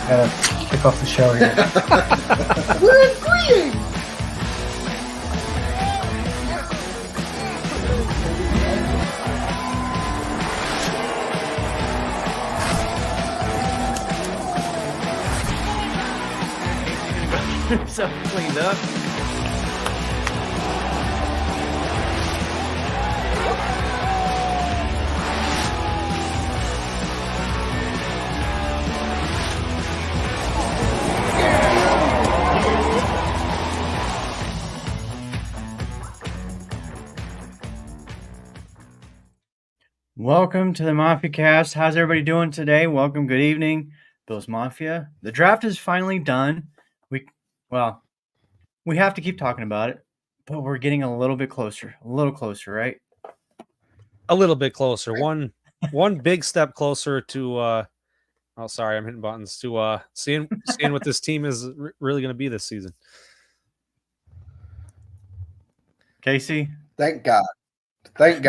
Gotta kick off the show here. We're agreeing. So cleaned up. Welcome to the Mafia Cast. How's everybody doing today? Welcome. Good evening, Bills Mafia. The draft is finally done. We have to keep talking about it, but we're getting a little bit closer. A little closer, right? A little bit closer. One big step closer to oh sorry, I'm hitting buttons to seeing what this team is really going to be this season. Casey? Thank God. Like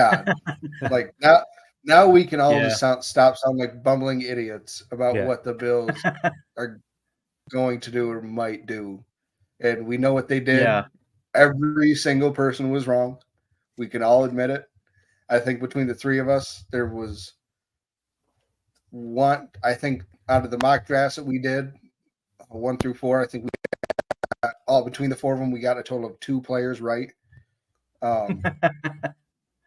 now we can all just stop sounding like bumbling idiots about what the Bills are going to do or might do. And we know what they did. Yeah. Every single person was wrong. We can all admit it. I think between the three of us, there was one, I think out of the mock drafts that we did, 1 through 4, I think we got, all between the four of them, we got a total of 2 players right.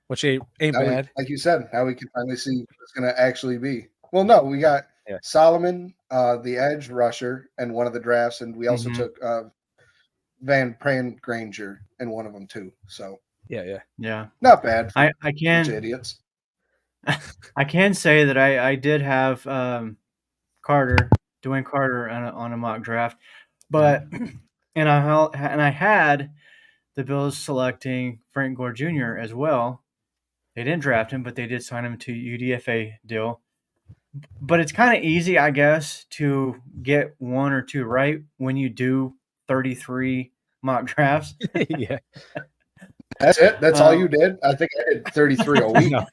Which ain't bad. Like you said, now we can finally see what it's going to actually be. Well, no, we got Solomon, the edge rusher, in one of the drafts, and we also took Van Granger in one of them too. So yeah, not bad. I can idiots. I can say that I did have Dwayne Carter on a mock draft, but and I had the Bills selecting Frank Gore Jr. as well. They didn't draft him, but they did sign him to UDFA deal. But it's kind of easy, I guess, to get 1 or 2 right when you do 33 mock drafts. Yeah. That's it. That's all you did. I think I did 33 a week. No.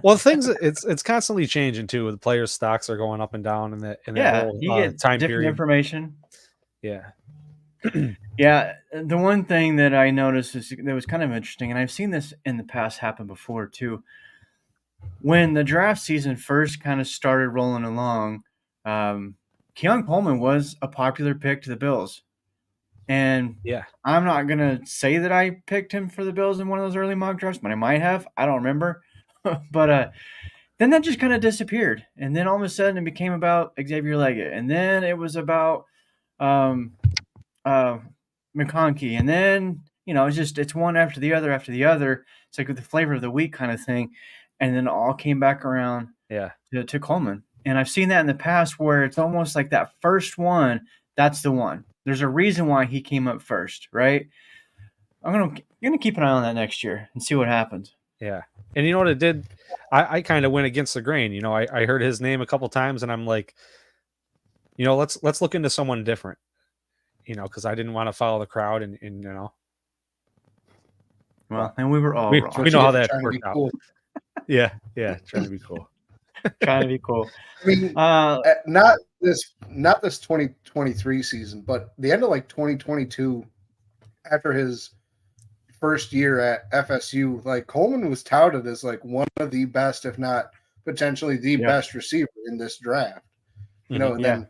Well, things it's constantly changing too. The players' stocks are going up and down in that whole you get time different period. Information. Yeah. Yeah. The one thing that I noticed that was kind of interesting, and I've seen this in the past happen before too. When the draft season first kind of started rolling along, Keon Coleman was a popular pick to the Bills. And I'm not going to say that I picked him for the Bills in one of those early mock drafts, but I might have. I don't remember. But then that just kind of disappeared. And then all of a sudden it became about Xavier Leggett. And then it was about McConkey. And then, it's one after the other after the other. It's like with the flavor of the week kind of thing. And then it all came back around to Coleman. And I've seen that in the past where it's almost like that first one, that's the one. There's a reason why he came up first, right? I'm gonna keep an eye on that next year and see what happens. Yeah. And you know what it did? I kind of went against the grain. I heard his name a couple times and I'm like, let's look into someone different. Because I didn't want to follow the crowd and Well, and we were all wrong. We know how that worked out. Cool. Yeah, trying to be cool. Trying to be cool. I mean, not this 2023 season, but the end of 2022, after his first year at FSU, Coleman was touted as one of the best, if not potentially the best receiver in this draft. And then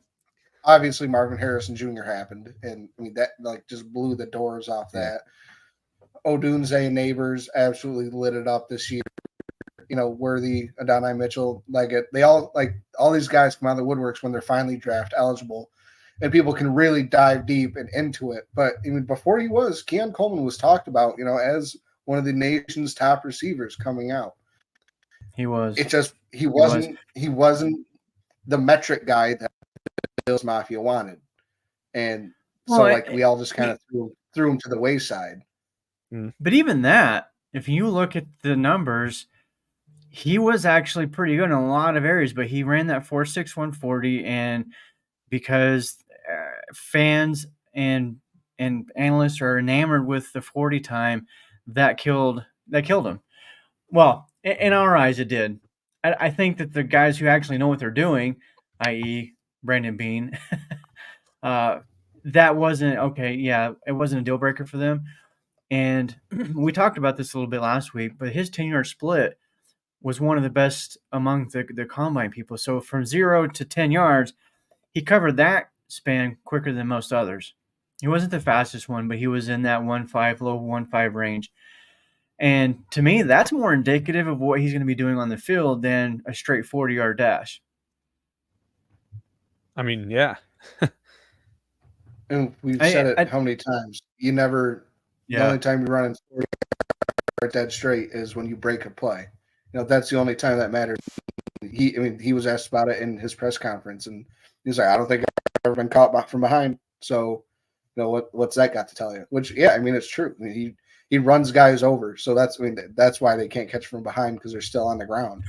obviously Marvin Harrison Jr. happened, and I mean that just blew the doors off that. Odunze and Neighbors absolutely lit it up this year. Worthy, Adonai Mitchell, Leggett, they all these guys come out of the woodworks when they're finally draft eligible, and people can really dive deep and into it. But I mean, before Keon Coleman was talked about, as one of the nation's top receivers coming out. He was. It just he wasn't the metric guy that the Bills Mafia wanted, and we all just kind of threw him to the wayside. But even that, if you look at the numbers, he was actually pretty good in a lot of areas, but he ran that 4.6 140, and because fans and analysts are enamored with the 40 time, that killed him. Well, in our eyes, it did. I think that the guys who actually know what they're doing, i.e., Brandon Bean. That wasn't okay. Yeah, it wasn't a deal breaker for them. And we talked about this a little bit last week, but his 10-yard split was one of the best among the combine people. So from 0 to 10 yards, he covered that span quicker than most others. He wasn't the fastest one, but he was in that 1.5, low 1.5 range. And to me, that's more indicative of what he's going to be doing on the field than a straight 40-yard dash. I mean, yeah. And we've said it how many times? You never. The only time you run in 40 dead straight is when you break a play. That's the only time that matters. He was asked about it in his press conference, and he was like, "I don't think I've ever been caught from behind." So, what's that got to tell you? Which, yeah, it's true. He runs guys over, so that's why they can't catch from behind, because they're still on the ground.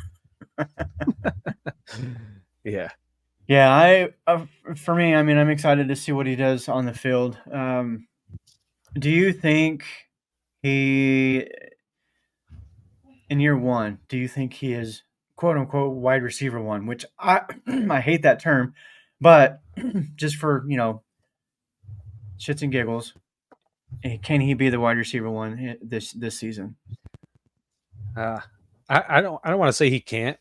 Yeah. Yeah, for me, I'm excited to see what he does on the field. Do you think in year one, do you think he is quote unquote wide receiver one? Which I I hate that term, but just for shits and giggles, can he be the wide receiver one this season? I don't want to say he can't,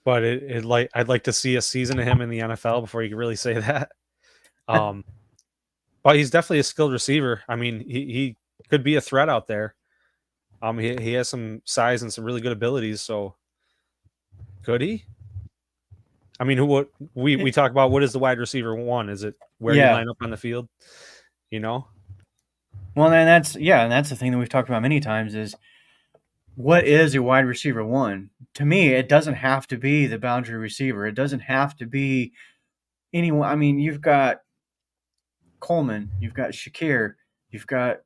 but I'd like to see a season of him in the NFL before you can really say that. But he's definitely a skilled receiver. I mean, he could be a threat out there. He has some size and some really good abilities. So could he? I mean, we talk about what is the wide receiver one? Is it where you line up on the field? Well, and that's the thing that we've talked about many times is what is a wide receiver one? To me, it doesn't have to be the boundary receiver. It doesn't have to be anyone. I mean, you've got Coleman, you've got Shakir, you've got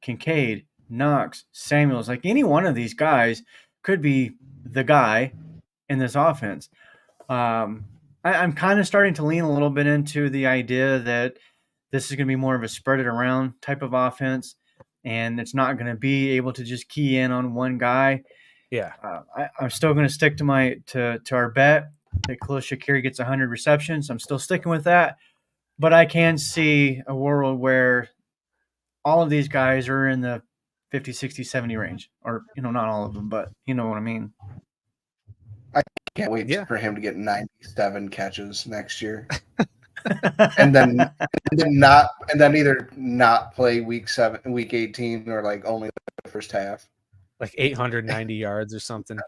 Kincaid, Knox, Samuels. Like any one of these guys could be the guy in this offense. I'm kind of starting to lean a little bit into the idea that this is going to be more of a spread it around type of offense, and it's not going to be able to just key in on one guy. Yeah, I'm still going to stick to our bet that Khalil Shakir gets 100 receptions. I'm still sticking with that, but I can see a world where all of these guys are in the 50, 60, 70 range, or not all of them, but you know what I mean. I can't wait for him to get 97 catches next year. and then either not play week 18 or like only the first half, like 890 yards or something.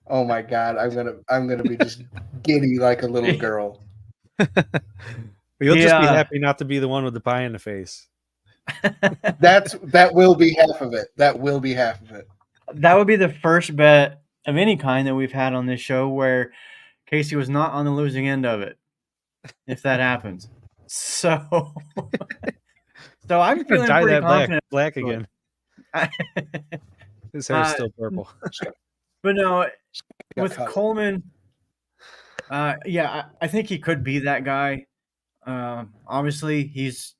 Oh my God, I'm gonna be just giddy like a little girl. You'll just be happy not to be the one with the pie in the face. That will be half of it. That will be half of it. That would be the first bet of any kind that we've had on this show where Casey was not on the losing end of it, if that happens. So I'm feeling pretty confident. Black again. His hair's still purple. But no, with Coleman, I think he could be that guy. Obviously, he's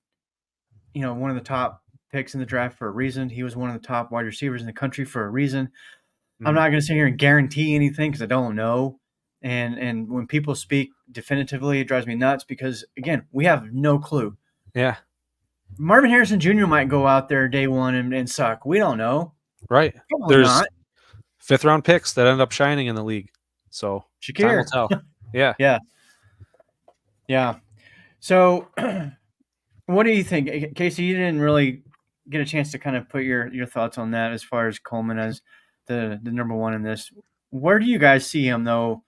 one of the top picks in the draft for a reason. He was one of the top wide receivers in the country for a reason. Mm-hmm. I'm not going to sit here and guarantee anything because I don't know. And when people speak definitively, it drives me nuts because, again, we have no clue. Yeah. Marvin Harrison Jr. might go out there day one and suck. We don't know. Right. There's 5th-round picks that end up shining in the league. So Shakir. Time will tell. Yeah. Yeah. So what do you think? Casey, you didn't really get a chance to kind of put your thoughts on that as far as Coleman as the number one in this. Where do you guys see him, though,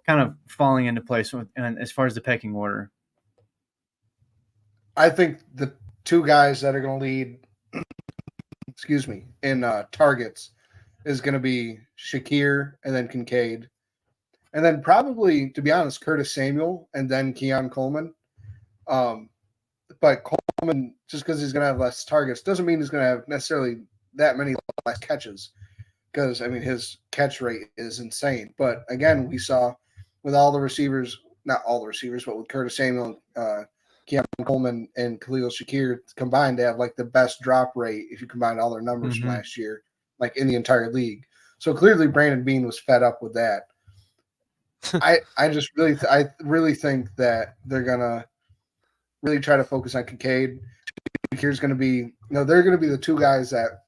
kind of falling into place as far as the pecking order? I think the two guys that are going to lead, in targets is going to be Shakir and then Kincaid. And then probably, to be honest, Curtis Samuel and then Keon Coleman. But Coleman, just because he's going to have less targets, doesn't mean he's going to have necessarily that many less catches. Because, his catch rate is insane. But, again, we saw with all the receivers, not all the receivers, but with Curtis Samuel, Keon Coleman, and Khalil Shakir combined, they have, like, the best drop rate if you combine all their numbers from last year, like, in the entire league. So, clearly, Brandon Bean was fed up with that. I really think that they're gonna really try to focus on Kincaid. Here's going to be, they're going to be the two guys that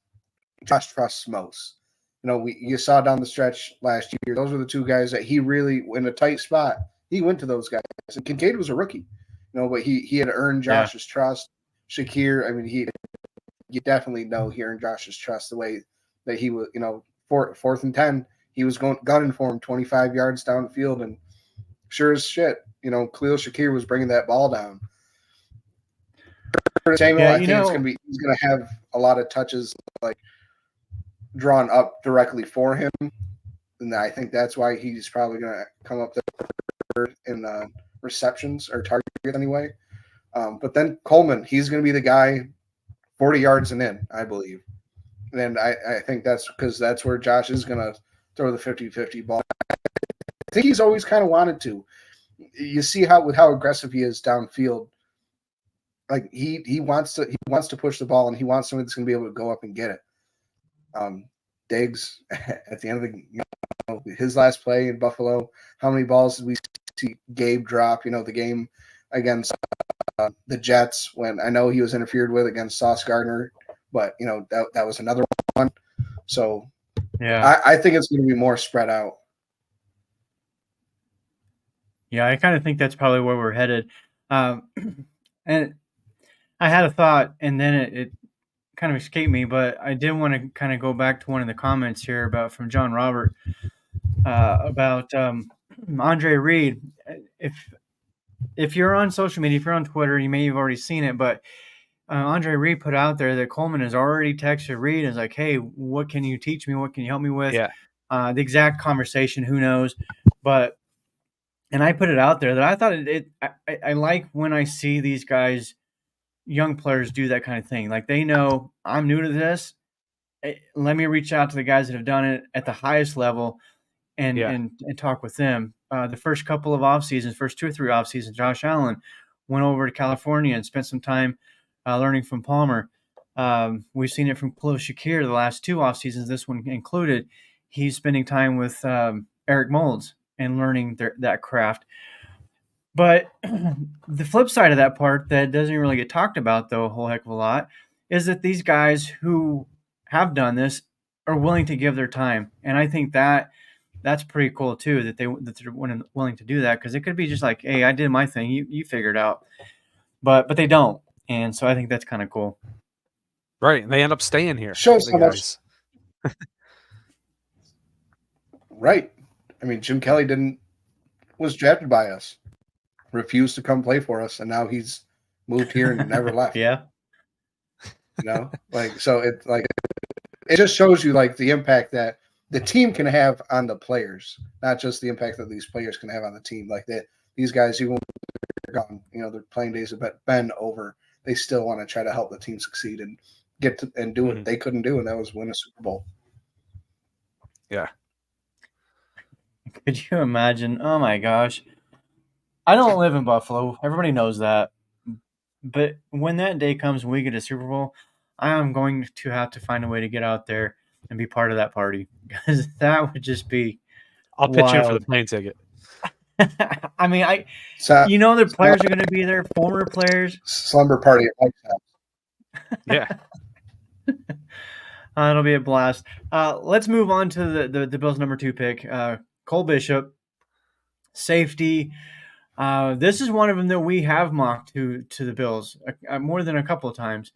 Josh trusts most. You saw down the stretch last year; those were the two guys that he really, in a tight spot, he went to those guys. And Kincaid was a rookie, but he had earned Josh's trust. Shakir, I mean, you definitely know he earned Josh's trust the way that he was, fourth and 10, he was gunning for him 25 yards downfield, and sure as shit, Khalil Shakir was bringing that ball down. Samuel, I think he's gonna have a lot of touches like drawn up directly for him, and I think that's why he's probably gonna come up there in receptions or target anyway. But then Coleman, he's gonna be the guy 40 yards and in, I believe, and I think that's because that's where Josh is gonna throw the 50-50 ball. I think he's always kind of wanted to. You see how aggressive he is downfield. Like he wants to push the ball, and he wants somebody that's going to be able to go up and get it. Diggs at the end of his last play in Buffalo, how many balls did we see Gabe drop? The game against the Jets, when I know he was interfered with against Sauce Gardner, but that was another one. So yeah, I think it's going to be more spread out. Yeah, I kind of think that's probably where we're headed. And I had a thought, and then it kind of escaped me, but I did want to kind of go back to one of the comments here from John Robert about Andre Reed. If you're on social media, if you're on Twitter, you may have already seen it, but Andre Reed put out there that Coleman has already texted Reed and is like, hey, what can you teach me? What can you help me with? Yeah. The exact conversation, who knows? And I put it out there that I thought I like when I see these guys, young players, do that kind of thing. Like, they know I'm new to this. Let me reach out to the guys that have done it at the highest level and talk with them. The first couple of off seasons, first 2 or 3 off seasons, Josh Allen went over to California and spent some time learning from Palmer. We've seen it from Khalil Shakir the last 2 off seasons, this one included. He's spending time with Eric Moulds and learning that craft. But the flip side of that part that doesn't really get talked about, though, a whole heck of a lot, is that these guys who have done this are willing to give their time. And I think that's pretty cool, too, that they're willing to do that, because it could be just like, hey, I did my thing, you figure it out. But they don't. And so I think that's kind of cool. Right. And they end up staying here. Shows how much. Right. I mean, Jim Kelly was drafted by us, refused to come play for us, and now he's moved here and never left. Yeah. So it just shows you the impact that the team can have on the players, not just the impact that these players can have on the team. Like that, these guys, even when they're gone, their playing days have been over, they still want to try to help the team succeed and get to and do what they couldn't do, and that was win a Super Bowl. Yeah. Could you imagine? Oh my gosh. I don't live in Buffalo. Everybody knows that. But when that day comes and we get a Super Bowl, I am going to have to find a way to get out there and be part of that party, because that would just be I'll pitch in for the plane ticket. I mean, the players are going to be there, former players. Slumber party at Mike's house. Yeah. It'll be a blast. Let's move on to the Bills' number 2 pick, Cole Bishop, safety. This is one of them that we have mocked to the Bills more than a couple of times.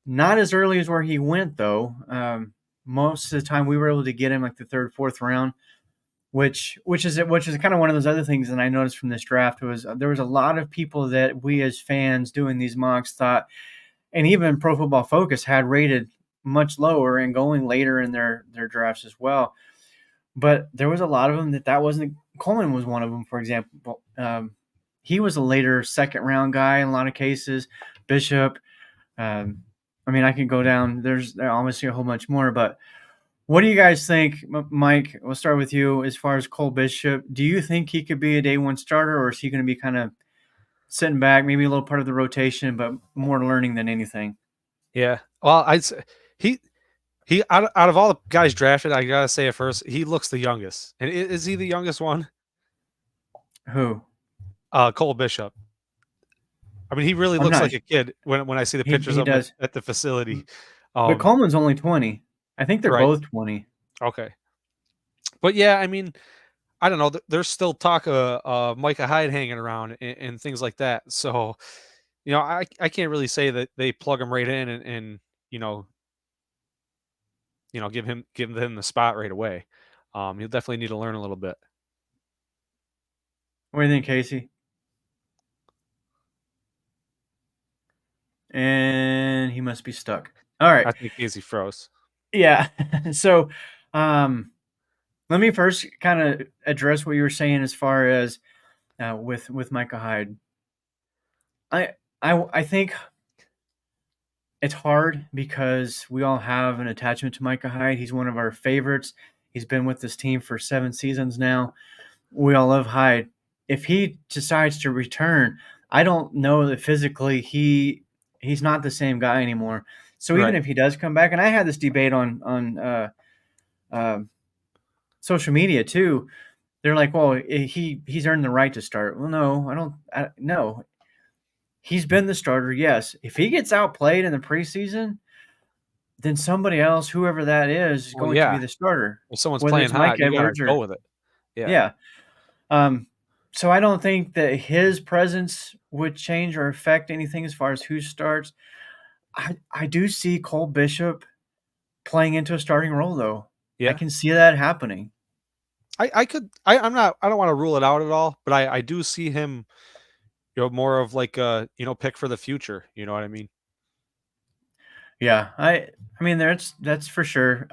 Not as early as where he went, though. Most of the time we were able to get him like the 3rd, 4th round, which is kind of one of those other things that I noticed from this draft was there was a lot of people that we as fans doing these mocks thought, and even Pro Football Focus had rated much lower and going later in their drafts as well. But there was a lot of them that wasn't. Coleman was one of them, for example. He was a later 2nd round guy in a lot of cases. Bishop. I mean, I could go down. There's obviously a whole bunch more. But what do you guys think, Mike? We'll start with you. As far as Cole Bishop, do you think he could be a day 1 starter, or is he going to be kind of sitting back, maybe a little part of the rotation, but more learning than anything? Yeah. Well, I'd say he out of all the guys drafted, I gotta say it first, he looks the youngest. And is he the youngest one? Who? Cole Bishop. I mean, he really I'm looks not. like a kid when I see the He pictures he of him does. at the facility. But Coleman's only 20. I think they're Right. both 20. Okay. But yeah, I mean, I don't know. There's still talk of Micah Hyde hanging around and things like that. So, I can't really say that they plug him right in and give him the spot right away. He'll definitely need to learn a little bit. What do you think, Casey? And he must be stuck. All right. I think Casey froze. Yeah. So, let me first kind of address what you were saying as far as with Micah Hyde. I think it's hard because we all have an attachment to Micah Hyde. He's one of our favorites. He's been with this team for 7 seasons now. We all love Hyde. If he decides to return, I don't know that physically he's not the same guy anymore. So even Right. if he does come back, and I had this debate on social media too, they're like, "Well, he's earned the right to start." Well, no, I don't. No, he's been the starter. Yes, if he gets outplayed in the preseason, then somebody else, whoever that is Well, going to be yeah. the starter. If someone's Whether playing it's Mike hot, you got to Edwards go or with it. Yeah. yeah. So I don't think that his presence would change or affect anything as far as who starts. I do see Cole Bishop playing into a starting role though. I Yeah. can see that happening. I don't want to rule it out at all, but I do see him, more of like a, pick for the future. You know what I mean? Yeah, I mean that's for sure.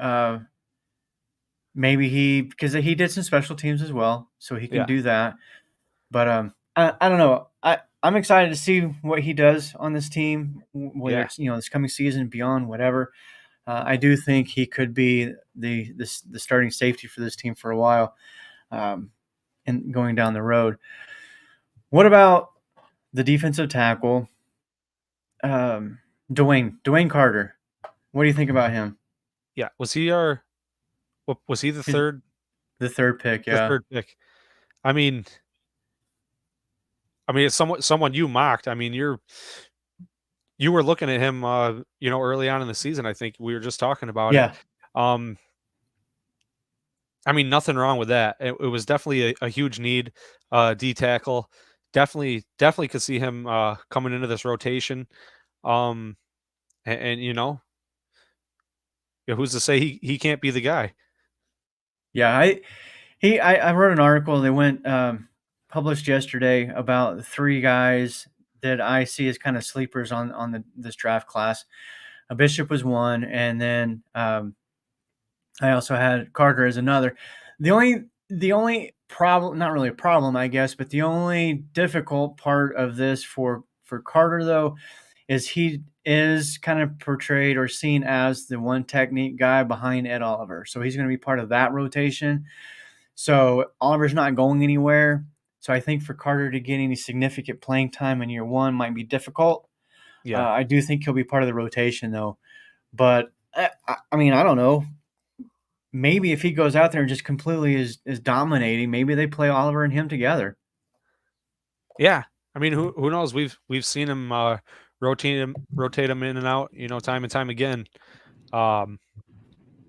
Maybe because he did some special teams as well, so he can Yeah. do that. But I don't know. I'm excited to see what he does on this team, whether Yeah. it's this coming season, beyond, whatever. I do think he could be the starting safety for this team for a while, and going down the road. What about the defensive tackle, Dwayne Carter? What do you think about him? Yeah. Was he the He's third the third pick, the yeah. third pick? I mean, it's someone you mocked. I mean, you were looking at him, early on in the season. I think we were just talking about it. Yeah. I mean, nothing wrong with that. It was definitely a huge need, D tackle. Definitely could see him coming into this rotation. And who's to say he can't be the guy? Yeah, I wrote an article they went published yesterday about 3 guys that I see as kind of sleepers on this draft class. Bishop was one, and then I also had Carter as another. The only problem, not really a problem, I guess, but the only difficult part of this for Carter though is he is kind of portrayed or seen as the one technique guy behind Ed Oliver. So he's going to be part of that rotation. So Oliver's not going anywhere. So I think for Carter to get any significant playing time in year one might be difficult. Yeah. I do think he'll be part of the rotation though. But I mean, I don't know. Maybe if he goes out there and just completely is dominating, maybe they play Oliver and him together. Yeah. I mean, who knows? We've seen him rotate him in and out, time and time again. And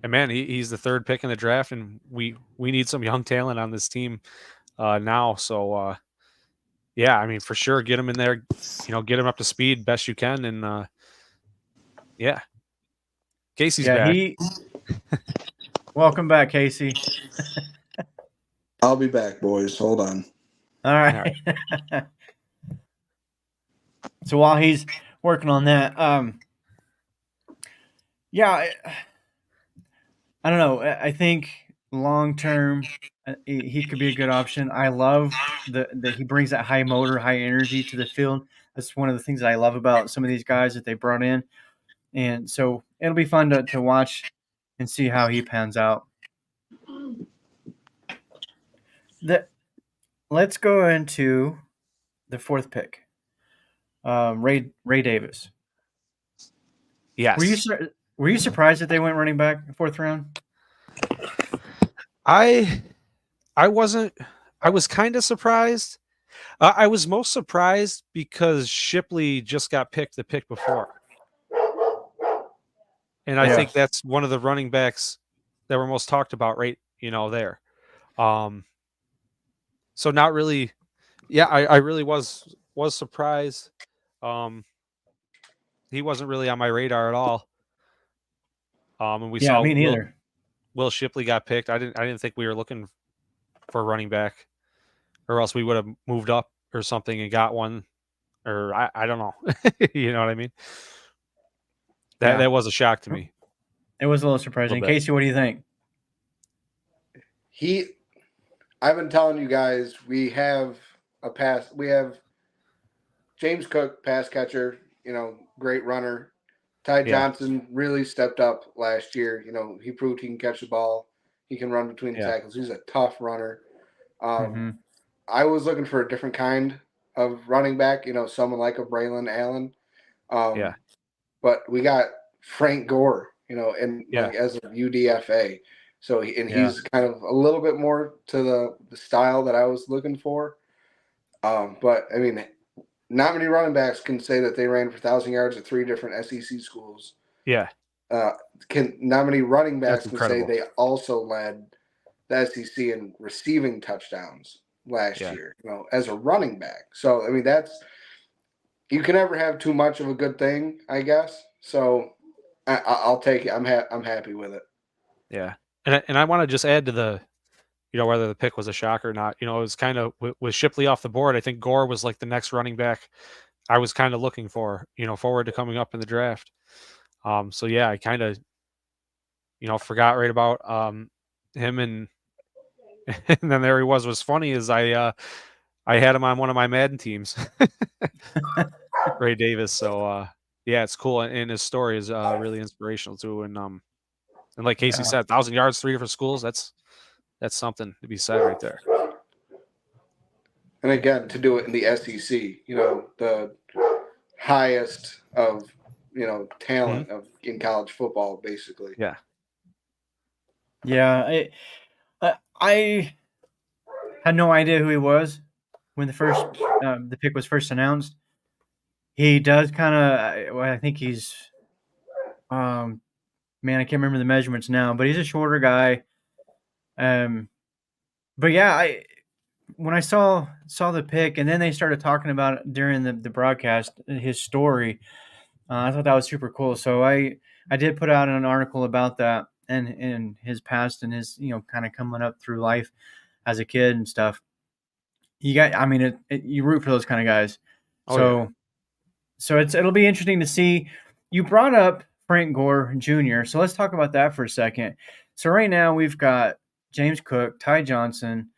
man, he's the third pick in the draft, and we need some young talent on this team now. So yeah, I mean, for sure, get him in there, get him up to speed best you can, and yeah, Casey's back. Welcome back, Casey. I'll be back, boys. Hold on. All right. So while he's working on that, yeah, I don't know. I think long term, he could be a good option. I love that he brings that high motor, high energy to the field. That's one of the things that I love about some of these guys that they brought in, and so it'll be fun to watch and see how he pans out. Let's go into the 4th pick, Ray Davis. Yes. Were you surprised that they went running back 4th round? I wasn't. I was kind of surprised. I was most surprised because Shipley just got picked the pick before. And I think that's one of the running backs that were most talked about, right? There. So not really. Yeah, I really was surprised. He wasn't really on my radar at all. And we saw me neither. Will Shipley got picked. I didn't think we were looking for a running back, or else we would have moved up or something and got one. Or I don't know. You know what I mean? That was a shock to me. It was a little surprising. Casey, what do you think? I've been telling you guys, we have James Cook, pass catcher, great runner. Ty Johnson really stepped up last year. He proved he can catch the ball. He can run between the tackles. He's a tough runner. I was looking for a different kind of running back, someone like a Braylon Allen. But we got Frank Gore, as a UDFA. So he's kind of a little bit more to the style that I was looking for. But I mean, not many running backs can say that they ran for 1,000 yards at 3 different SEC schools. Yeah. Not many running backs can say they also led the SEC in receiving touchdowns last year, as a running back. So I mean, you can never have too much of a good thing, I guess. So I'll take it. I'm happy with it. Yeah, and I want to just add to the, whether the pick was a shock or not. It was kind of with Shipley off the board. I think Gore was like the next running back I was kind of looking for, forward to coming up in the draft. So yeah, I kind of, forgot right about him, and then there he was. What's funny is I had him on one of my Madden teams, Ray Davis. So yeah, it's cool, and his story is really inspirational too. And like Casey said, 1,000 yards, 3 different schools. That's something to be said right there. And again, to do it in the SEC, the highest of talent in college football, basically. Yeah. Yeah, I had no idea who he was when the pick was first announced. He does kind of. I think he's. Man, I can't remember the measurements now, but he's a shorter guy. But yeah, when I saw the pick, and then they started talking about it during the broadcast, his story, I thought that was super cool. So I did put out an article about that and his past and his kind of coming up through life as a kid and stuff. You root for those kind of guys. So it'll be interesting to see. You brought up Frank Gore Jr., so let's talk about that for a second. So right now we've got James Cook, Ty Johnson,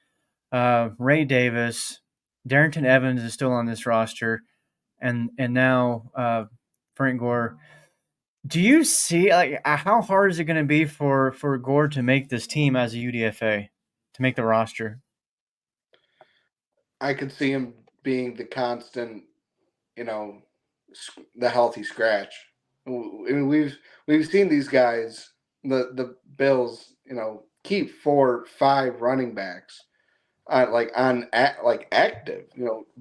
Ray Davis, Darrington Evans is still on this roster, and now Frank Gore. Do you see how hard is it going to be for Gore to make this team as a UDFA, to make the roster? I could see him being the constant, the healthy scratch. I mean, we've seen these guys, the Bills, keep 4, 5 running backs, active,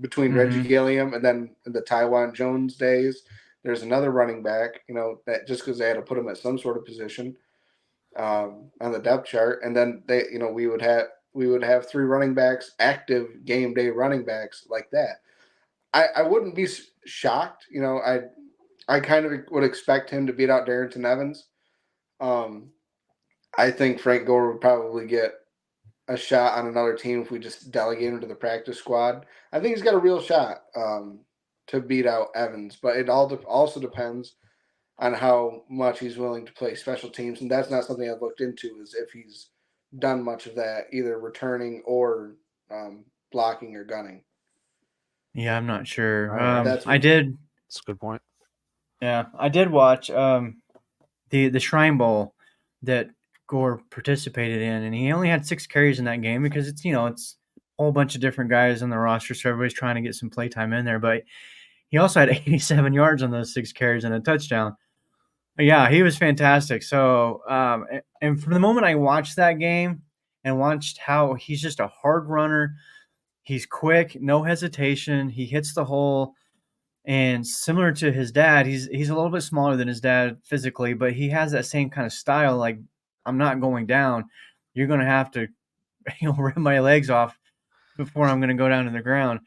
between Reggie Gilliam and then the Tywan Jones days. There's another running back, that just because they had to put him at some sort of position on the depth chart, and then we would have 3 running backs, active game day running backs like that. I wouldn't be shocked. I kind of would expect him to beat out Darrington Evans. I think Frank Gore would probably get a shot on another team if we just delegate him to the practice squad. I think he's got a real shot to beat out Evans, but it also depends on how much he's willing to play special teams, and that's not something I've looked into, is if he's done much of that, either returning or blocking or gunning. Yeah, I'm not sure. I did. That's a good point. Yeah, I did watch the Shrine Bowl that Gore participated in, and he only had 6 carries in that game because it's a whole bunch of different guys on the roster, so everybody's trying to get some play time in there. But he also had 87 yards on those 6 carries and a touchdown. But yeah, he was fantastic. So, and from the moment I watched that game, and watched how he's just a hard runner. He's quick, no hesitation. He hits the hole. And similar to his dad, he's a little bit smaller than his dad physically, but he has that same kind of style. Like, I'm not going down. You're going to have to, rip my legs off before I'm going to go down to the ground.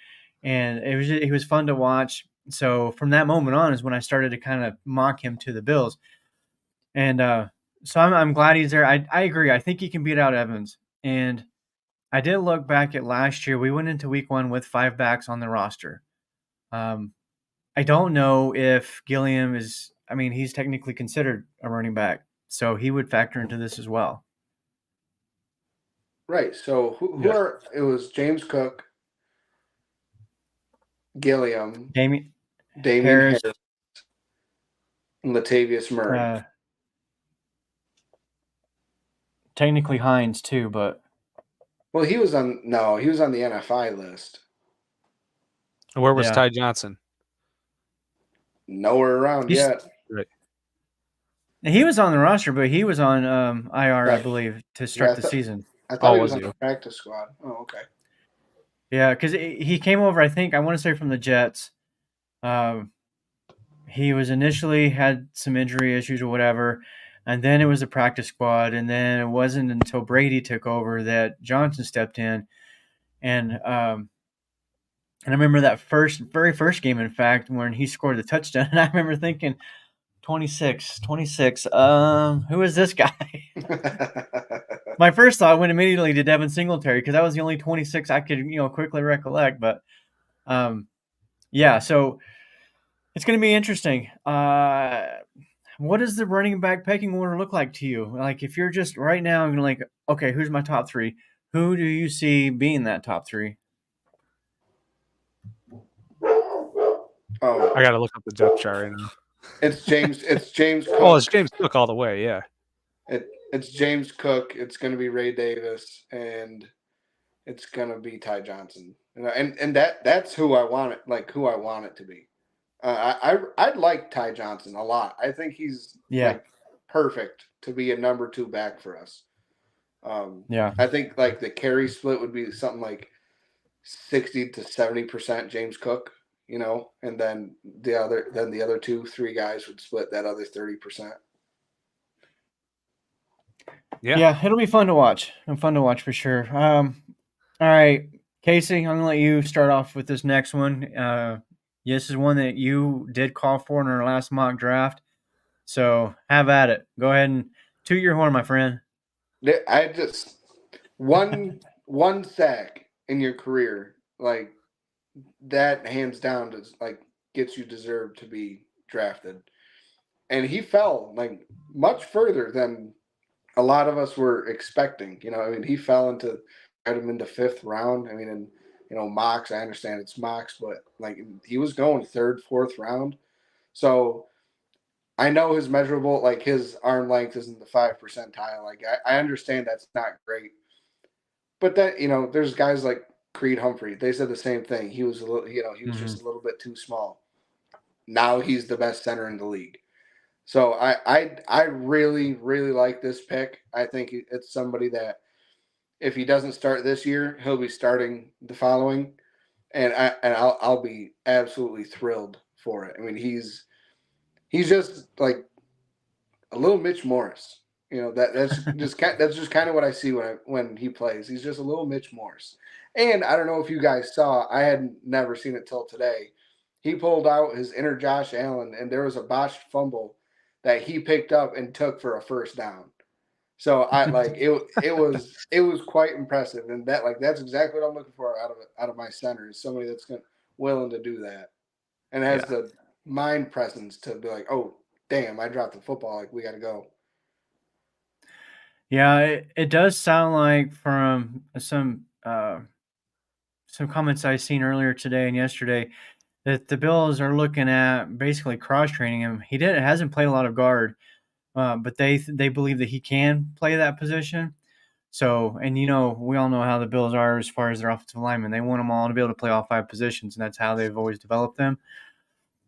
And it was fun to watch. So from that moment on is when I started to kind of mock him to the Bills. And so I'm glad he's there. I agree. I think he can beat out Evans. And I did look back at last year. We went into week 1 with 5 backs on the roster. I don't know if Gilliam is – I mean, he's technically considered a running back, so he would factor into this as well. Right. So who are – it was James Cook, Gilliam, Damian Harris, and Latavius Murray. Technically Hines too, but – well, he was on the NFI list. Where was Ty Johnson? Nowhere around yet. Right. He was on the roster, but he was on IR, right. I believe, to start the season. I thought he was on the practice squad. Oh, okay. Yeah, because he came over, I want to say from the Jets. He was initially had some injury issues or whatever, and then it was a practice squad, and then it wasn't until Brady took over that Johnson stepped in. And I remember that very first game, in fact, when he scored the touchdown, and I remember thinking, 26. Who is this guy? My first thought went immediately to Devin Singletary because that was the only 26 I could, quickly recollect. But, so it's going to be interesting. What does the running back pecking order look like to you? Like, if you're just right now, you're like, okay, who's my top 3? Who do you see being that top 3? Oh, I got to look up the depth chart right now. It's James Cook. Oh, it's James Cook all the way, yeah. It's James Cook. It's going to be Ray Davis, and it's going to be Ty Johnson. And that's who I want it. Like who I want it to be. I'd like Ty Johnson a lot. I think he's perfect to be a number 2 back for us. I think like the carry split would be something like 60 to 70% James Cook. And then the other 2-3 guys would split that other 30%. Yeah, it'll be fun to watch. For sure. All right, Casey, I'm gonna let you start off with this next one. This is one that you did call for in our last mock draft. So have at it. Go ahead and toot your horn, my friend. I just one sack in your career, like. That hands down does gets you deserved to be drafted. And he fell like much further than a lot of us were expecting. He fell into 5th round. And mocks, I understand it's mocks, but he was going 3rd, 4th round. So I know his measurable, his arm length isn't the 5th percentile. I understand that's not great. But that, there's guys like Creed Humphrey, they said the same thing. He was a little, he was just a little bit too small. Now he's the best center in the league. So I really, really like this pick. I think it's somebody that if he doesn't start this year, he'll be starting the following, and I'll be absolutely thrilled for it. He's just like a little Mitch Morris. That's just kind of what I see when he plays. He's just a little Mitch Morris. And I don't know if you guys saw, I had never seen it till today. He pulled out his inner Josh Allen, and there was a botched fumble that he picked up and took for a first down. So it was quite impressive, and that's exactly what I'm looking for out of my center is somebody that's willing to do that, and has the mind presence to be like, oh damn, I dropped the football, we got to go. Yeah, it does sound like from some comments I've seen earlier today and yesterday that the Bills are looking at basically cross-training him. He hasn't played a lot of guard, but they believe that he can play that position. So, and we all know how the Bills are as far as their offensive linemen. They want them all to be able to play all 5 positions, and that's how they've always developed them.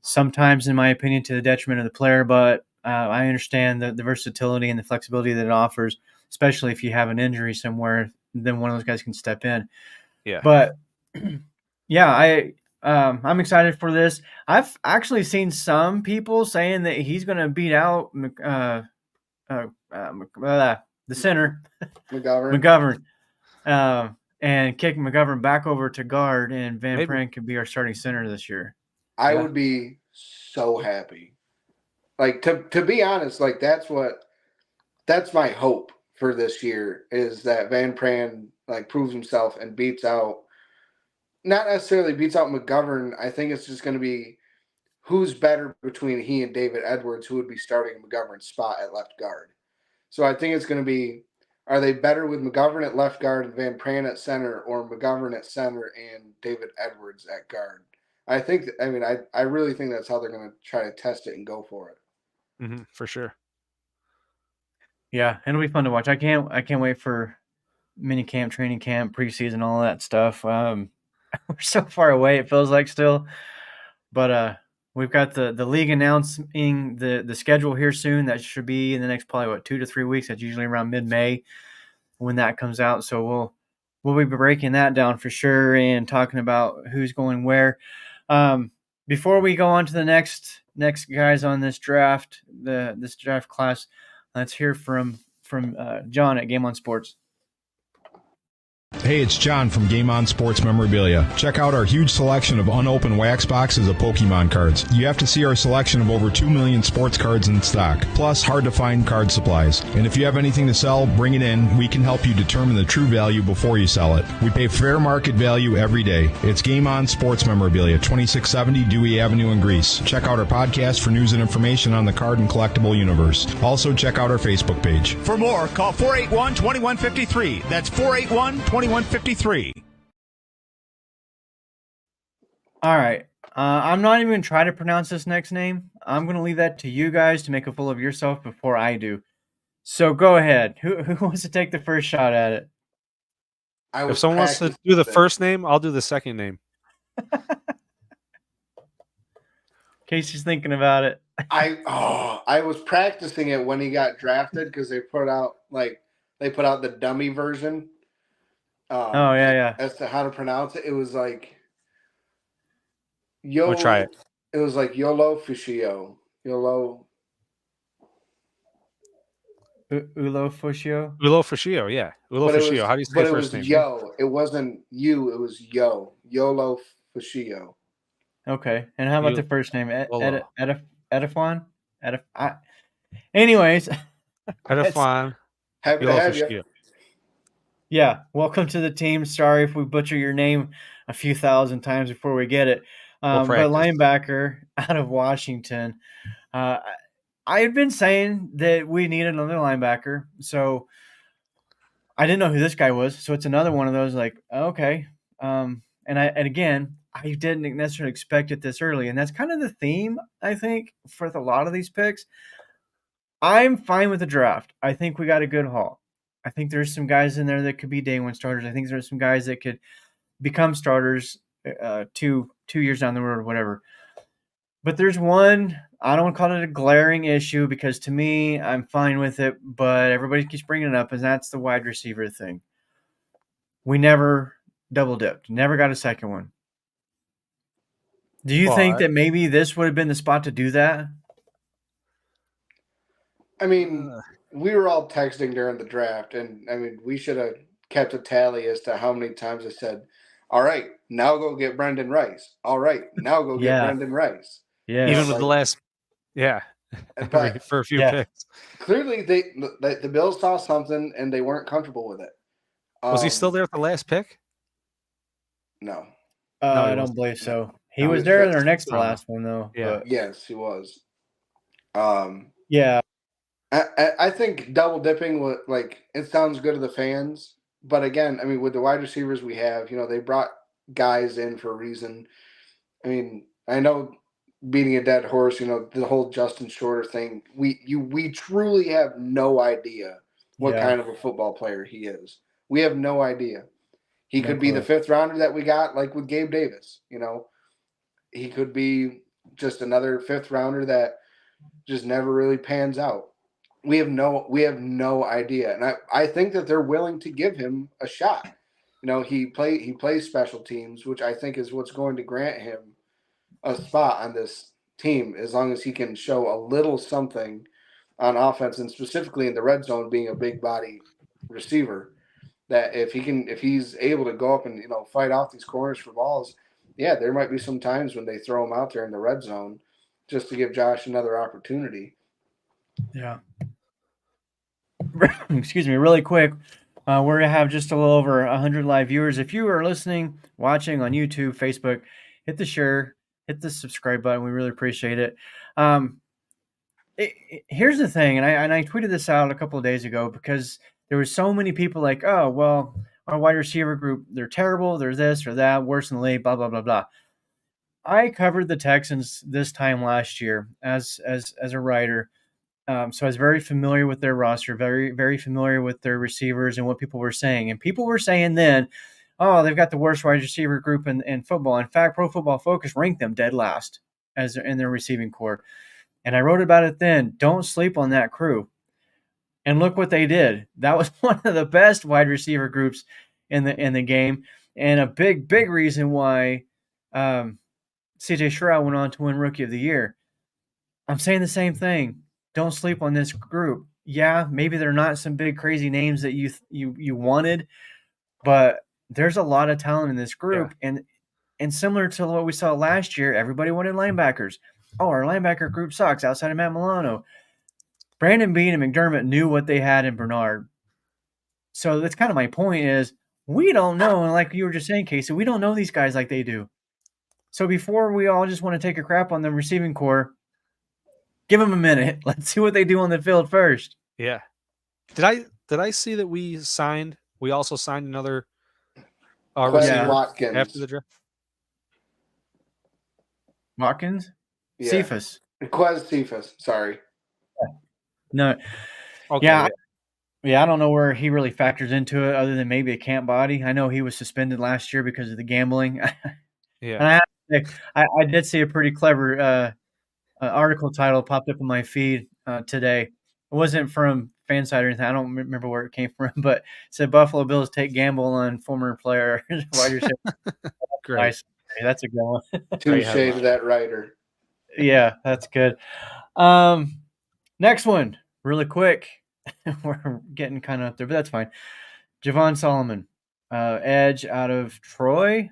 Sometimes, in my opinion, to the detriment of the player, but I understand the versatility and the flexibility that it offers, especially if you have an injury somewhere, then one of those guys can step in. Yeah. But yeah, I'm excited for this. I've actually seen some people saying that he's going to beat out the center McGovern, and kick McGovern back over to guard, and Van Pran could be our starting center this year. I would be so happy. Like to be honest, like that's my hope for this year is that Van Pran like proves himself and not necessarily beats out McGovern. I think it's just going to be who's better between he and David Edwards, who would be starting McGovern's spot at left guard. So I think it's going to be, are they better with McGovern at left guard and Van Pran at center, or McGovern at center and David Edwards at guard? I really think that's how they're going to try to test it and go for it. Mm-hmm, for sure. Yeah, it'll be fun to watch. I can't wait for mini camp, training camp, preseason, all that stuff. We're so far away, it feels like still, but we've got the league announcing the schedule here soon. That should be in the next probably 2 to 3 weeks. That's usually around mid-May when that comes out. So we'll be breaking that down for sure and talking about who's going where. Before we go on to the next guys on this draft, this draft class, let's hear from John at Game On Sports. Hey, it's John from Game On Sports Memorabilia. Check out our huge selection of unopened wax boxes of Pokemon cards. You have to see our selection of over 2 million sports cards in stock, plus hard-to-find card supplies. And if you have anything to sell, bring it in. We can help you determine the true value before you sell it. We pay fair market value every day. It's Game On Sports Memorabilia, 2670 Dewey Avenue in Greece. Check out our podcast for news and information on the card and collectible universe. Also, check out our Facebook page. For more, call 481-2153. That's 481-2153. All right. I'm not even going to try to pronounce this next name. I'm going to leave that to you guys to make a fool of yourself before I do. So go ahead. Who wants to take the first shot at it? If someone wants to do the first name, I'll do the second name. Casey's thinking about it. I was practicing it when he got drafted because they put out the dummy version. Yeah. As to how to pronounce it, it was like Yolo. We'll try it. It was like Yolo Fushio. Ulo Fushio? Ulo Fushio, yeah. Ulo Fushio. How do you say his first name? Yo. It wasn't you. It was Yo. Yolo Fushio. Okay. And how about the first name? Edifon? Anyways. Edifon. Happy to have you. Yeah, welcome to the team. Sorry if we butcher your name a few thousand times before we get it. But linebacker out of Washington. I had been saying that we needed another linebacker, so I didn't know who this guy was. So it's another one of those like, okay. And again, I didn't necessarily expect it this early, and that's kind of the theme, I think, for a lot of these picks. I'm fine with the draft. I think we got a good haul. I think there's some guys in there that could be day one starters. I think there's some guys that could become starters 2 years down the road or whatever. But there's one, I don't want to call it a glaring issue because to me, I'm fine with it, but everybody keeps bringing it up, and that's the wide receiver thing. We never double dipped, never got a second one. Do you think that maybe this would have been the spot to do that? I mean, we were all texting during the draft, and I mean, we should have kept a tally as to how many times I said, all right, now go get Brendan Rice. All right, now go get Brendan Rice. Yeah. Even with the last, for a few picks. Clearly, the Bills saw something, and they weren't comfortable with it. Was he still there at the last pick? No. No, I don't believe so. He was there in our next to last one, though. Yeah. But... Yes, he was. Yeah. I think double dipping would it sounds good to the fans, but again, I mean, with the wide receivers we have, they brought guys in for a reason. I mean, I know beating a dead horse, the whole Justin Shorter thing. We truly have no idea what kind of a football player he is. We have no idea. He could be the fifth rounder that we got, like with Gabe Davis. He could be just another fifth rounder that just never really pans out. We have no idea, and I think that they're willing to give him a shot. He plays special teams, which I think is what's going to grant him a spot on this team as long as he can show a little something on offense, and specifically in the red zone, being a big body receiver. That if he's able to go up and fight off these corners for balls, yeah, there might be some times when they throw him out there in the red zone just to give Josh another opportunity. Yeah. Excuse me, really quick. We're going to have just a little over 100 live viewers. If you are listening, watching on YouTube, Facebook, hit the share, hit the subscribe button. We really appreciate it. Here's the thing, and I tweeted this out a couple of days ago because there were so many people like, oh, well, our wide receiver group, they're terrible. They're this or that, worse than the league, blah, blah, blah, blah. I covered the Texans this time last year as a writer. So I was very familiar with their roster, very, very familiar with their receivers and what people were saying. And people were saying then, oh, they've got the worst wide receiver group in football. In fact, Pro Football Focus ranked them dead last in their receiving core. And I wrote about it then. Don't sleep on that crew. And look what they did. That was one of the best wide receiver groups in the game. And a big, big reason why C.J. Stroud went on to win Rookie of the Year. I'm saying the same thing. Don't sleep on this group. Yeah, maybe they're not some big crazy names that you wanted, but there's a lot of talent in this group. Yeah. And similar to what we saw last year, everybody wanted linebackers. Oh, our linebacker group sucks outside of Matt Milano. Brandon Beane and McDermott knew what they had in Bernard. So that's kind of my point is we don't know. And like you were just saying, Casey, we don't know these guys like they do. So before we all just want to take a crap on the receiving core, give them a minute. Let's see what they do on the field first. Yeah. Did I see that we also signed another receiver Watkins after the draft? Watkins? Yeah. Cephas. Quez Cephas. Sorry. No. Okay. Yeah, I don't know where he really factors into it other than maybe a camp body. I know he was suspended last year because of the gambling. Yeah. And I did see a pretty clever article title popped up in my feed today. It wasn't from Fanside or anything. I don't remember where it came from, but it said Buffalo Bills take gamble on former player wide receiver. Great. Nice. That's a good one. Touche to that writer. Yeah, that's good. Next one, really quick. We're getting kind of up there, but that's fine. Javon Solomon, edge out of Troy.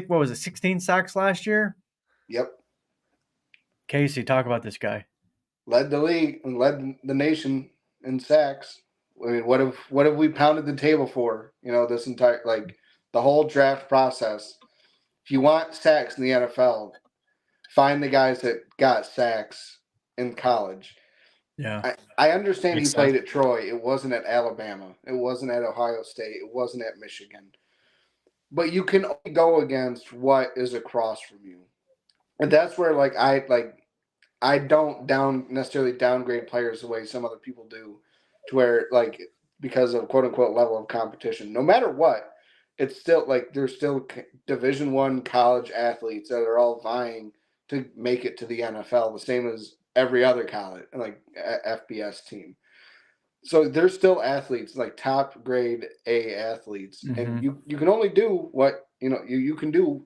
What was it, 16 sacks last year? Yep. Casey, talk about this guy. Led the league and led the nation in sacks. I mean, what have we pounded the table for? This entire the whole draft process. If you want sacks in the NFL, find the guys that got sacks in college. Yeah, I understand he played at Troy. It wasn't at Alabama. It wasn't at Ohio State. It wasn't at Michigan. But you can only go against what is across from you, and that's where I don't necessarily downgrade players the way some other people do, to where because of quote unquote level of competition. No matter what, it's still there's still Division I college athletes that are all vying to make it to the NFL, the same as every other college FBS team. So there's still athletes, top grade A athletes, and you can only do what you can do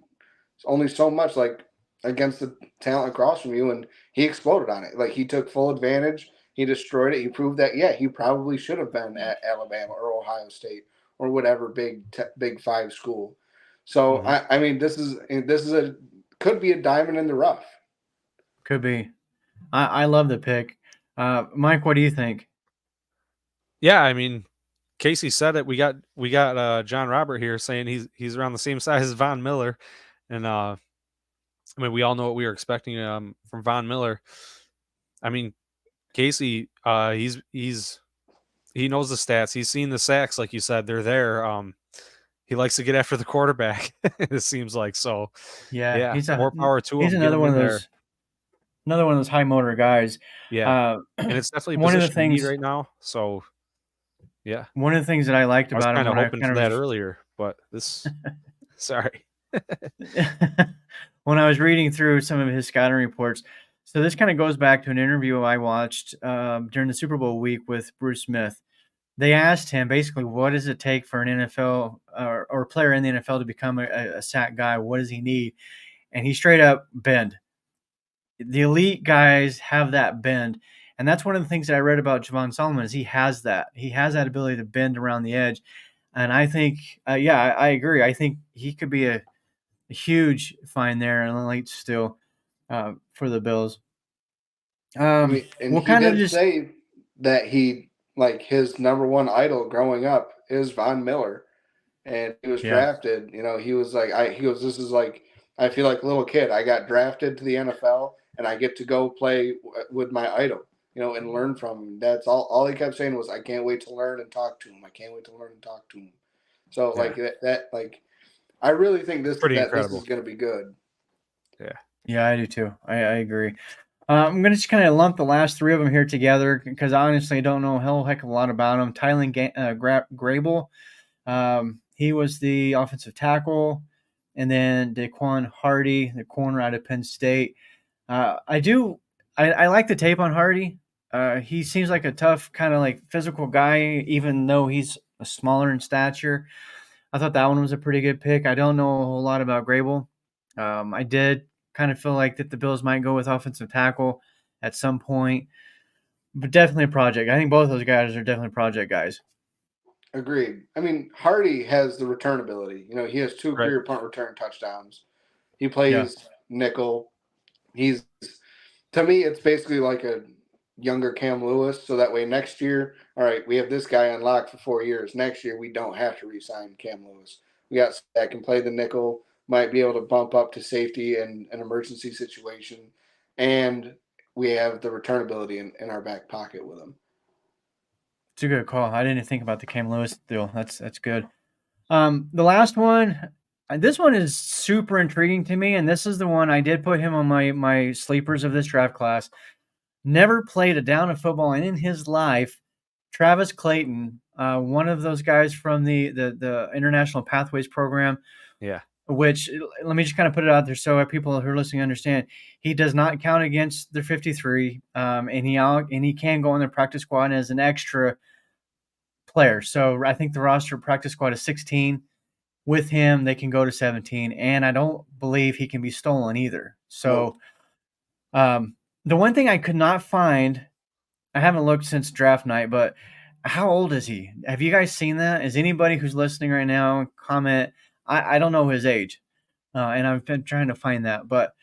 only so much against the talent across from you, and he exploded on it. He took full advantage. He destroyed it. He proved that he probably should have been at Alabama or Ohio State or whatever big five school. So I mean, this could be a diamond in the rough. Could be. I love the pick. Mike, what do you think? Yeah, I mean, Casey said it. We got John Robert here saying he's around the same size as Von Miller, and I mean, we all know what we were expecting from Von Miller. I mean, Casey, he knows the stats. He's seen the sacks, like you said, they're there. He likes to get after the quarterback. It seems like so. Yeah, more power to him. He's another one of those high motor guys. Yeah, and it's definitely one of the things right now. So, yeah, one of the things that I liked about him. I was kind of hoping for that earlier, but this. Sorry. When I was reading through some of his scouting reports, So this kind of goes back to an interview I watched during the Super Bowl week with Bruce Smith. They asked him basically, what does it take for an NFL or a player in the NFL to become a sack guy? What does he need? And he straight up bend. The elite guys have that bend. And that's one of the things that I read about Javon Solomon is he has that. He has that ability to bend around the edge. And I think, I agree. I think he could be a huge find there and late still for the Bills. I mean, and We'll he kind of did just say that his number one idol growing up is Von Miller, and he was drafted. He was like, this is like, I feel like a little kid. I got drafted to the NFL, and I get to go play with my idol, and learn from him. That's all he kept saying was, I can't wait to learn and talk to him. I can't wait to learn and talk to him. So I really think this is going to be good. Yeah, I do too. I agree. I'm going to just kind of lump the last three of them here together because honestly, I don't know a hell heck of a lot about them. Grable, he was the offensive tackle, and then Daquan Hardy, the corner out of Penn State. I like the tape on Hardy. He seems like a tough, kind of like physical guy, even though he's smaller in stature. I thought that one was a pretty good pick. I don't know a whole lot about Grable. I did kind of feel like that the Bills might go with offensive tackle at some point, but definitely a project. I think both those guys are definitely project guys. Agreed. I mean, Hardy has the return ability. He has 2 career punt return touchdowns. He plays nickel. To me, it's basically like a younger Cam Lewis. So that way next year, all right, we have this guy unlocked for 4 years. Next year, we don't have to re-sign Cam Lewis. We got that can play the nickel, might be able to bump up to safety in an emergency situation, and we have the return ability in our back pocket with him. It's a good call. I didn't think about the Cam Lewis deal. That's good. The last one, this one is super intriguing to me, and this is the one I did put him on my sleepers of this draft class. Never played a down of football in his life. Travis Clayton, one of those guys from the International Pathways program. Yeah. Which, let me just kind of put it out there so people who are listening understand. He does not count against the 53, and he can go on the practice squad as an extra player. So I think the roster practice squad is 16. With him, they can go to 17, and I don't believe he can be stolen either. So the one thing I could not find, I haven't looked since draft night, but how old is he? Have you guys seen that? Is anybody who's listening right now comment? I don't know his age, and I've been trying to find that, but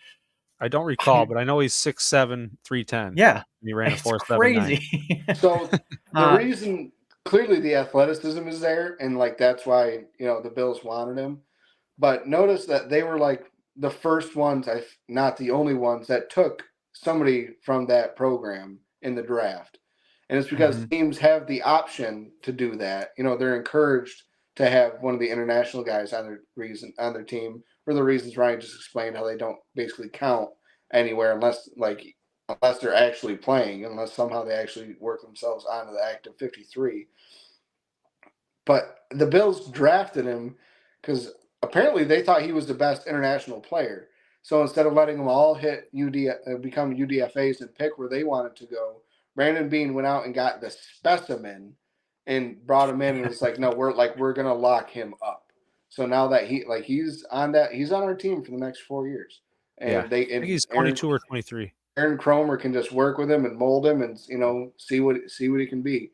I don't recall, but I know he's 6'7", 310. Yeah, and he ran a 4.79. crazy. So the reason, clearly the athleticism is there, and that's why the Bills wanted him. But notice that they were like the first ones, not the only ones, that took somebody from that program in the draft. And it's because teams have the option to do that. They're encouraged to have one of the international guys on their team for the reasons Ryan just explained, how they don't basically count anywhere unless they're actually playing, unless somehow they actually work themselves onto the active 53. But the Bills drafted him because apparently they thought he was the best international player. So instead of letting them all become UDFAs and pick where they wanted to go, Brandon Beane went out and got the specimen and brought him in, and it's like, no, we're gonna lock him up. So now that he's on our team for the next 4 years. And I think he's 22 or 23. Aaron Cromer can just work with him and mold him and see what he can be.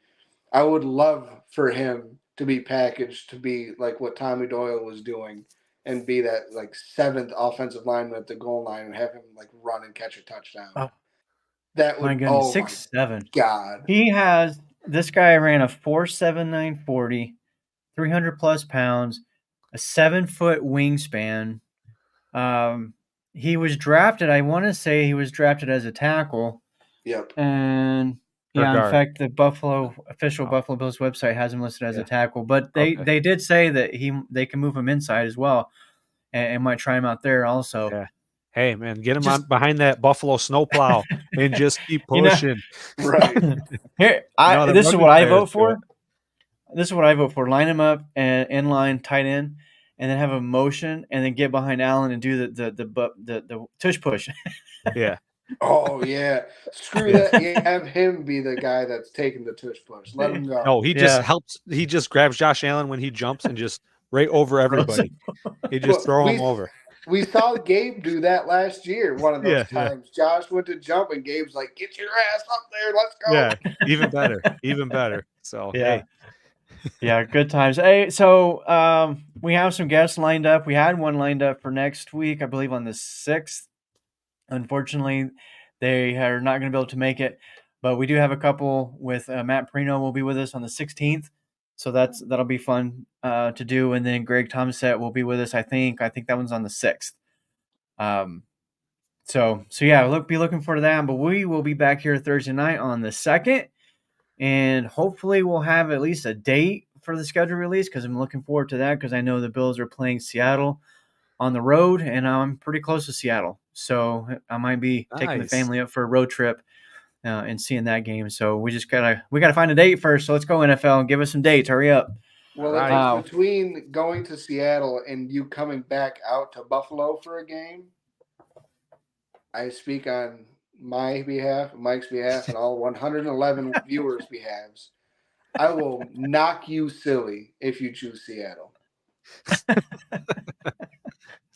I would love for him to be packaged to be like what Tommy Doyle was doing and be that 7th offensive lineman at the goal line and have him run and catch a touchdown. Oh, that would, my goodness, 6'7". God. This guy ran a 4.79 40, 300 plus pounds, a 7-foot wingspan. He was drafted. I want to say he was drafted as a tackle. Yep. And in fact, the official Buffalo Bills website has him listed as a tackle. But they did say that they can move him inside as well, and might try him out there also. Yeah. Hey man, get him on behind that Buffalo snowplow and just keep pushing. Right. Here, this is what I vote for. This is what I vote for. Line him up and in line, tight end, and then have a motion, and then get behind Allen and do the tush push. Yeah. Oh yeah, screw that. You have him be the guy that's taking the tush push. Let him go. No, he just Yeah. helps. He just grabs Josh Allen when he jumps and just right over everybody. He just But throw him over. We saw Gabe do that last year. One of those Yeah. times, Josh went to jump and Gabe's like, "Get your ass up there, let's go." Yeah, even better, even better. So Yeah. hey, Yeah, good times. Hey, so we have some guests lined up. We had one lined up for next week, I believe on the 6th. Unfortunately, they are not going to be able to make it, but we do have a couple with Matt Perino will be with us on the 16th. So that'll be fun to do. And then Greg Thompson will be with us. I think that one's on the 6th. So yeah, be looking forward to that. But we will be back here Thursday night on the 2nd, and hopefully we'll have at least a date for the schedule release because I'm looking forward to that because I know the Bills are playing Seattle on the road, and I'm pretty close to Seattle, so I might be taking the nice. family up for a road trip and seeing that game. So we gotta find a date first. So let's go NFL and give us some dates. Hurry up. Well, Right. if it's between going to Seattle and you coming back out to Buffalo for a game, I speak on my behalf, Mike's behalf, and all 111 viewers' behalves. I will knock you silly if you choose Seattle.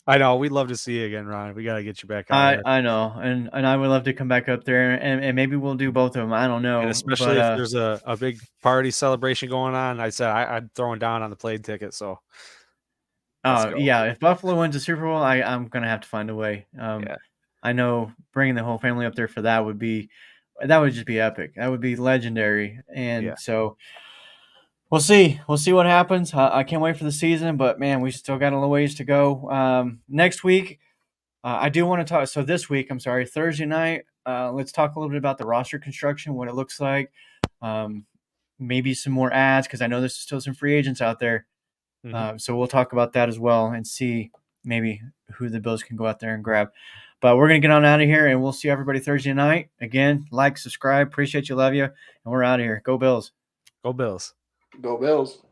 I know we'd love to see you again, Ron. We got to get you back out there. I know, and I would love to come back up there, and maybe we'll do both of them. I don't know, And especially if there's a big party celebration going on. I said I'm throwing down on the plane ticket. So yeah, if Buffalo wins the Super Bowl, I'm gonna have to find a way. Yeah. I know bringing the whole family up there for that would just be epic. That would be legendary. And so we'll see what happens. I can't wait for the season, but man, we still got a little ways to go. Next week, I do want to talk. So this week, I'm sorry, Thursday night. Let's talk a little bit about the roster construction, what it looks like. Maybe some more ads because I know there's still some free agents out there. So we'll talk about that as well and see maybe who the Bills can go out there and grab. But we're going to get on out of here, and we'll see everybody Thursday night. Again, like, subscribe. Appreciate you. Love you. And we're out of here. Go Bills. Go Bills. Go Bills.